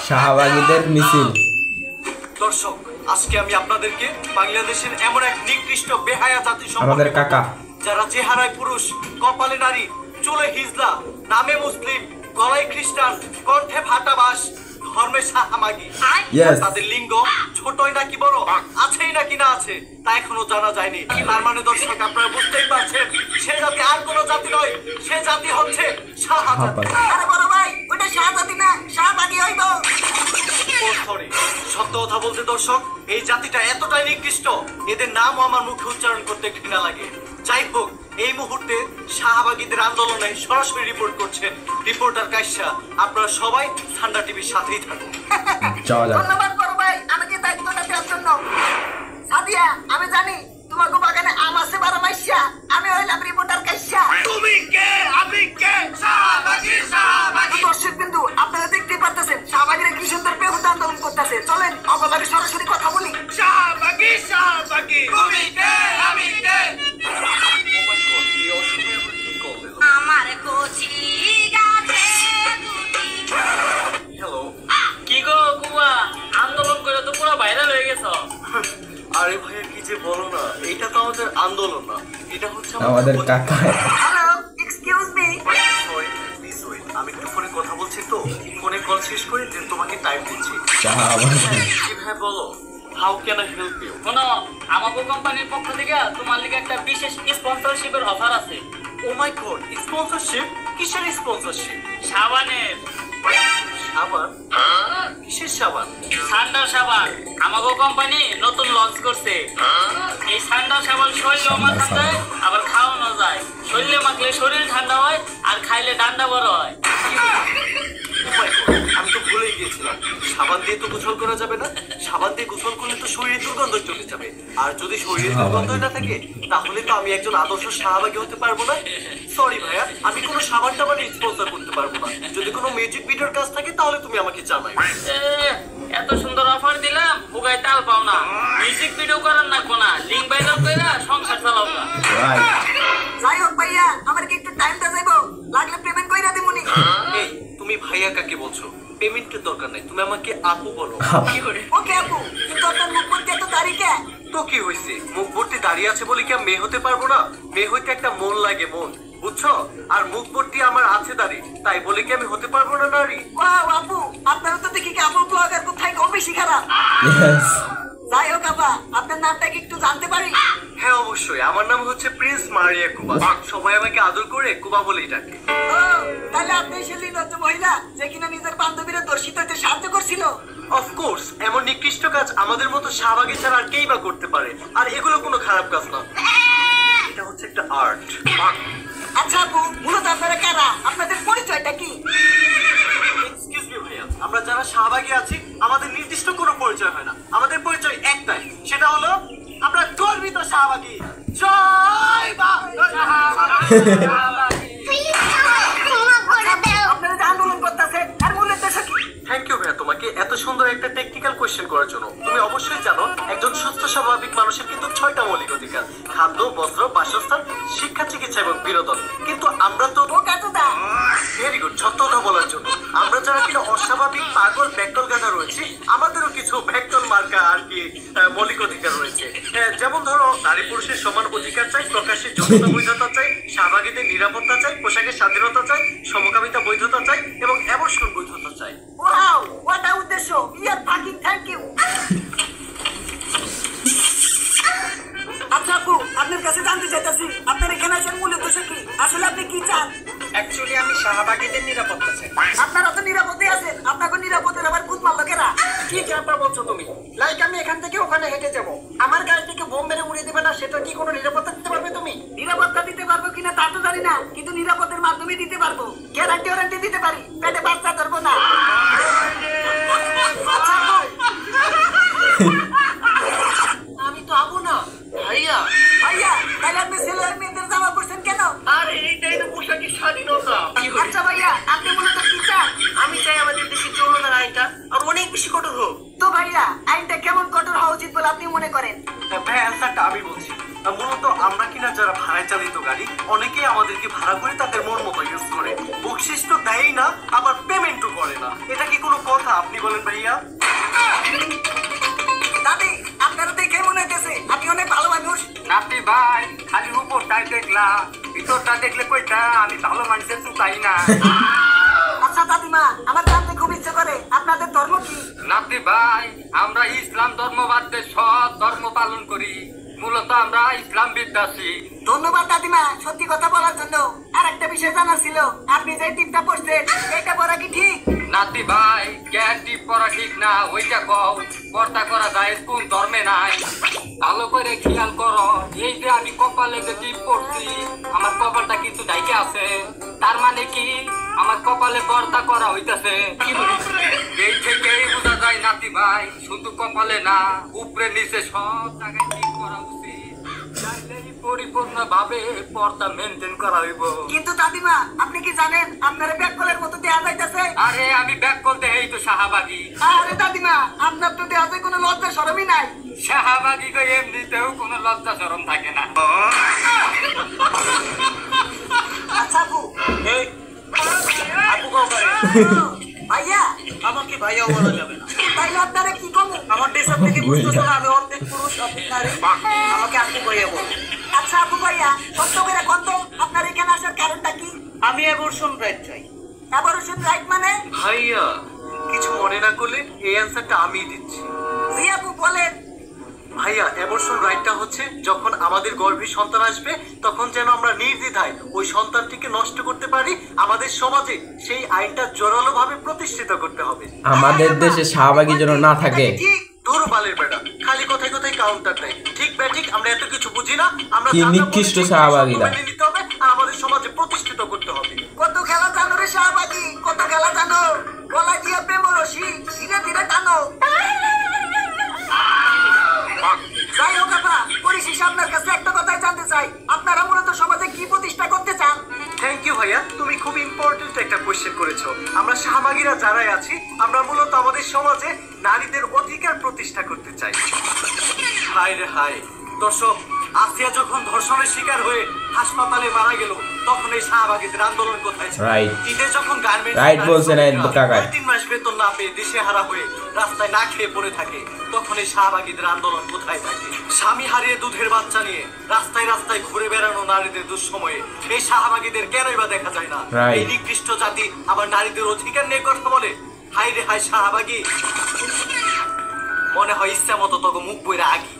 শাহবাগীদের মিছিল। দর্শক, আজকে আমি আপনাদেরকে বাংলাদেশের এমন এক নিকৃষ্ট বেহায়া জাতি আমাদের কাকা, যারা চেহারায় পুরুষ, কপালে নারী, চুলে হিজলা, নামে মুসলিম, গলায় খ্রিস্টান, কণ্ঠে ভাটাবাস, ধর্মে শাহবাগী। তাদের লিঙ্গ ছোটই নাকি বড়, আছেই নাকি না আছে তা এখনো জানা যায়নি। তার মানে দর্শক, আপনারা বুঝতেই পারছেন সে জাতি আর কোনো জাতি নয়, সে জাতি হচ্ছে শাহজাতি। আরে বড় ভাই, ওটা শাহজাতি না, শাহবাগী হইব। সত্য কথা বলতে দর্শক, এই জাতিটা এতটাই নিকৃষ্ট, এদের নামও আমার মুখে উচ্চারণ করতে ঘৃণা লাগে। যাই হোক, এই মুহূর্তে শাহবাগীদের আন্দোলনে সরাসরি রিপোর্ট করছেন রিপোর্টার কাইসা। আপনারা সবাই ঠান্ডা টিভির সাথেই থাকুন। ধন্যবাদ বড় ভাই আমাকে দায়িত্বটা দেওয়ার জন্য। সাদিয়া, আমি জানি তোমার বাগানে আম আছে বারো মাইশা, আমি হইলাম রিপোর্টার কাইসা। তুমি কে, আমি কে? শাহবাগী, শাহবাগী। দর্শক বিন্দু, আপনারা দেখতেই পারতেছেন শাহবাগীরা কি সুন্দর বেহুদা আন্দোলন করতেছে। চলেন অবলাগে সরাসরি কথা বলি। শাহবাগী, শাহবাগী। তুমি কে, আমি কে? আমার কোচি গাছে হ্যালো। কি গো কুয়া, আন্দোলন করে তো পুরো ভাইরাল হয়ে গেছো। আরে ভাইয়া, কি যে বলো না, এটা তো আমাদের আন্দোলন না, এটা হচ্ছে আমাদের কাকা। Hello, excuse me. Sorry, please wait, আমি একটু ফোনে কথা বলছি তো, ফোনে কল শেষ করে দেন তোমাকে টাইম দিচ্ছি। জি ভাই, বলো, how can I help you? শোনো, আমাগো কোম্পানির পক্ষ থেকে তোমার লিগে একটা বিশেষ স্পন্সরশিপের অফার আছে। ও মাই গড, স্পন্সরশিপ? কিসের স্পন্সরশিপ? সাবানের। সাবান? কিসের সাবান? সান্ডার সাবান। আমাগো কোম্পানি নতুন লঞ্চ করছে। এই সান্ডার সাবান শরীরে মাখা যায়, আবার খাওয়ানো যায়। শরীরে মাখলে শরীর ঠান্ডা হয়, আর খাইলে ডান্ডা বড় হয়। Oh my God, আমি তো ভুলেই গিয়েছিলাম, সাবান দিয়ে তো গোসল করা যাবে না। সাবান দিয়ে গোসল করলে তো শরীরে দুর্গন্ধ চলে যাবে, আর যদি শরীরে দুর্গন্ধ না থাকে তাহলে তো আমি একজন আদর্শ শাহবাগী হতে পারবো না। সরি ভাইয়া, আমি কোনো সাবান টাবান স্পন্সর করতে পারবো না। যদি কোনো মিউজিক ভিডিওর কাজ থাকে তাহলে তুমি আমাকে জানাই। এত সুন্দর অফার দিলাম, বুগায় তাল পাও না। মিউজিক ভিডিও করার লাগবো না, লিঙ্ক ভাইরাল কইরা সংসার চালাও না। যাই হোক ভাইয়া, আমার কি একটু টাইমটা যাইবো, লাগলে পেমেন্ট কইরা দিমুনি। এই, তুমি ভাইয়া কাকে বলছো? পেমেন্টের দরকার নাই, তুমি আমাকে আপু বলো। কি করে? ওকে আপু, কিন্তু আপনার মুখ বলতে এত তারিখে তো কি হয়েছে? মুখ ভর্তি দাঁড়িয়ে আছে বলে কি আমি মেয়ে হতে পারবো না? মেয়ে হইতে একটা মন লাগে, মন, বুঝছো? আর মুখ ভর্তি আমার আছে দাঁড়িয়ে, তাই বলে কি আমি হতে পারবো না নারী? ওয়াও আপু, আপনারা তো দেখি কি আপু ব্লগার কোথায় কম বেশি খারাপ। যাই হোক আপা, আপনার নামটা কি একটু জানতে পারি? হ্যাঁ অবশ্যই, আমার নাম হচ্ছে প্রিন্স মারিয়া কুবা। সবাই আমাকে আদর করে কুবা বলেই ডাকে। ও, তাহলে আপনি সেই নির্লজ্জ মহিলা যে কিনা নিজের বান্ধবীরা দর্শিত হতে সাহায্য করছিল। অফকোর্স, এমন নিকৃষ্ট কাজ আমাদের মতো শাহবাগী ছাড়া আর কেই বা করতে পারে? আর এগুলো কোনো খারাপ কাজ না, এটা হচ্ছে একটা আর্ট। আচ্ছা আপু, মূলত আপনারা কারা, আপনাদের পরিচয়টা কি? এক্সকিউজ মি ভাইয়া, আমরা যারা শাহবাগী আছি আমাদের নির্দিষ্ট কোনো পরিচয় হয় না। আমাদের পরিচয় একটাই, সেটা হলো আমরা গর্বিত শাহবাগী। জয় বাংলা। আপনারা যে আন্দোলন করতেছেন এর মূল উদ্দেশ্য কি? থ্যাংক ইউ ভাইয়া তোমাকে এত সুন্দর একটা টেকনিক্যাল কোয়েশ্চেন করার জন্য। তুমি অবশ্যই জানো একজন সুস্থ স্বাভাবিক মানুষের কিন্তু 6টা মৌলিক অধিকার: খাদ্য, বস্ত্র, বাসস্থান, শিক্ষা, চিকিৎসা এবং বিনোদন। কিন্তু আমরা তো ভেরি গুড, সত্য কথা বলার জন্য আমরা যারা কিনা অস্বাভাবিক, পাগল, ব্যাকল গাধা রয়েছে, আমাদেরও কিছু ব্যাকল মার্কা আর কি মৌলিক অধিকার রয়েছে। যেমন ধরো, নারী পুরুষের সমান অধিকার চাই, প্রকাশের যোগ্যতা বৈধতা চাই, শাহবাগীদের নিরাপত্তা চাই, পোশাকের স্বাধীনতা চাই, সমকামিতা বৈধতা চাই এবং অ্যাবর্শন বৈধতা চাই। ওয়াও, হোয়াট আ উদ্দেশ্য! ইয়ার ফাকিং থ্যাংক ইউ। আচ্ছা আপু, আপনার কাছে জানতে চাইতেছি আপনার এখানে আসার মূল উদ্দেশ্য কি? আসলে আপনি কি চান? অ্যাকচুয়ালি আমি শাহবাগীদের নিরাপত্তা চাই। আপনারা তো নিরাপদে আছেন, আপনাকে নিরাপদের আবার ভূত মারলো কেরা? কি ব্যাপার বলছো তুমি? লাইক আমি এখান থেকে ওখানে হেঁটে যাব, আমার গাড়ি থেকে বোম মেরে উড়িয়ে দেবে না, সেটা কি কোনো নিরাপত্তা দিতে পারবে তুমি? নিরাপত্তা দিতে পারবো কিনা তা তো জানি না, কিন্তু নিরাপত্তার মাধ্যমে দিতে পারবো। গ্যারান্টি ওয়ারেন্টি দিতে পারি, পেটে বাচ্চা ধরবো না। আমি তো আবু না ভাইয়া। ভাইয়া, তাহলে আপনি ছেলে আর মেয়েদের জামা পড়ছেন কেন? আরে এইটাই তো পোশাকের স্বাধীনতা। আচ্ছা ভাইয়া, আপনি মূলত কি চান? আমি চাই আমাদের দেশের যৌনতার আইনটা আর অনেক বেশি কঠোর হোক। তো ভাইয়া, আইনটা কেমন কঠোর হওয়া উচিত বলে আপনি মনে করেন? ভাই, অ্যান্সারটা আমি বলছি। মূলত আমরা কিনা যারা ভাড়ায় চালিত গাড়ি, অনেকেই আমাদেরকে ভাড়া করে তাদের মন মতো ইউজ করে, বকশিস তো দেয়ই না, আবার পেমেন্টও করে না। এটা কি কোনো কথা আপনি বলেন ভাইয়া? দাদি আপনারা দেখে মনে হইতেছে আপনি অনেক ভালো মানুষ। নাতি ভাই খালি উপরটাই দেখলাম, ভিতরটা দেখলে কইটা আমি ভালো মানুষের চুকাই না। আচ্ছা দাদিমা, আমার জানতে খুব ইচ্ছে করে আপনাদের ধর্ম কি? নাতি ভাই আমরা ইসলাম ধর্মবাদে সব ধর্ম পালন করি, মূলত আমরা ইসলাম বিদ্যাসী। ধন্যবাদ দাদিমা সত্যি কথা বলার জন্য। আর একটা বিষয় জানার ছিল, আপনি যে টিপটা পড়ছেন এটা পড়া কি ঠিক? নাতি ভাই জ্ঞান টিপ করা ঠিক না, ওইটা কও পর্দা করা যায় কোন ধর্মে নাই। ভালো করে খেয়াল করো, এই যে আমি কপালে যে টিপ পড়ছি আমার কপালটা কিন্তু ডাইকে আছে, তার মানে কি আমার কপালে পর্দা করা হইতাছে। এই থেকেই বোঝা যায় নাতি ভাই শুধু কপালে না উপরে নিচে সব জায়গায় টিপ করা উচিত, চাইলেই পরিপূর্ণ ভাবে পর্দা মেনটেন করা হইব। কিন্তু দাদিমা আপনি কি জানেন আপনার ব্যাককলের মতো দেয়া যাইতেছে? আরে আমি ব্যাক করতে এই তো শাহবাগী। আরে দাদিমা আপনার তো দেয়া যায় কোনো লজ্জা শরমই নাই। শাহবাগী তো এমনিতেও কোনো লজ্জা শরম থাকে না। আচ্ছা আপু। এই আপু কাও করে ভাইয়া আমাকে ভাইয়াও বলা যাবে না। তাইলে আপনারা কি কমু? আমার দেশ থেকে বুঝতেছো না আমি অর্ধেক পুরুষ অর্ধেক নারী। আমাকে আপু ভাইয়া বল। আচ্ছা আপু ভাইয়া সত্য করে কত আপনার এখানে আসার কারণটা কি? আমি অ্যাবর্শন রাইট চাই। অ্যাবর্শন রাইট মানে? ভাইয়া কিছু মনে না করলে এই অ্যান্সারটা আমিই দিচ্ছি। জি আপু বলেন। ভাইয়া অ্যাবর্শন রাইটটা হচ্ছে যখন আমাদের গর্ভে সন্তান আসবে তখন যেন আমরা নির্দ্বিধায় ওই সন্তানটিকে নষ্ট করতে পারি, আমাদের সমাজে সেই আইনটা জোরালো ভাবে প্রতিষ্ঠিত করতে হবে। আমাদের দেশে শাহবাগী যেন না থাকে। ঠিক। ধরো বালের বেটা খালি কথায় কথায় কাউন্টার দেয়। ঠিক ব্যাঠিক আমরা এত কিছু বুঝি না। আমরা কি যা যা নিকৃষ্ট বলি, শাহবাগীরা। মেনে নিতে হবে আর আমাদের সমাজে প্রতিষ্ঠিত করতে হবে। কত খেলা জানো রে শাহবাগী, কত খেলা জানো। গলা দিয়ে প্রেম রশি ধীরে ধীরে টানো। যাই হোক আপা, পরিশেষে আপনার কাছে একটা কথাই জানতে চাই, আপনারা মূলত সমাজে কি প্রতিষ্ঠা করতে চান? থ্যাংক ইউ ভাইয়া, তুমি খুব ইম্পর্টেন্ট একটা কোশ্চেন করেছো। আমরা শাহবাগীরা যারাই আছি আমরা মূলত আমাদের সমাজে নারীদের অধিকার প্রতিষ্ঠা করতে চাই। হায় রে হায় দর্শক, আসিয়া যখন ধর্ষণের শিকার হয়ে হাসপাতালে মারা গেল তখন এই শাহবাগীদের আন্দোলন কোথায় ছিল? Right. ঈদে যখন গার্মেন্টস Right বলছেন একদম কাকা। 3 মাস বেতন না পেয়ে দিশেহারা হয়ে রাস্তায় না খেয়ে পড়ে থাকে তখন এই শাহবাগীদের আন্দোলন কোথায় থাকে? স্বামী হারিয়ে দুধের বাচ্চা নিয়ে রাস্তায় রাস্তায় ঘুরে বেড়ানো নারীদের দুঃসময়ে এই শাহবাগীদের কেনই বা দেখা যায় না? Right. এই নিকৃষ্ট জাতি আবার নারীদের অধিকার নিয়ে কথা বলে। হায় রে হায় শাহবাগী, মনে হয় ইচ্ছা মতো তোকে মুখ বইরা আগি।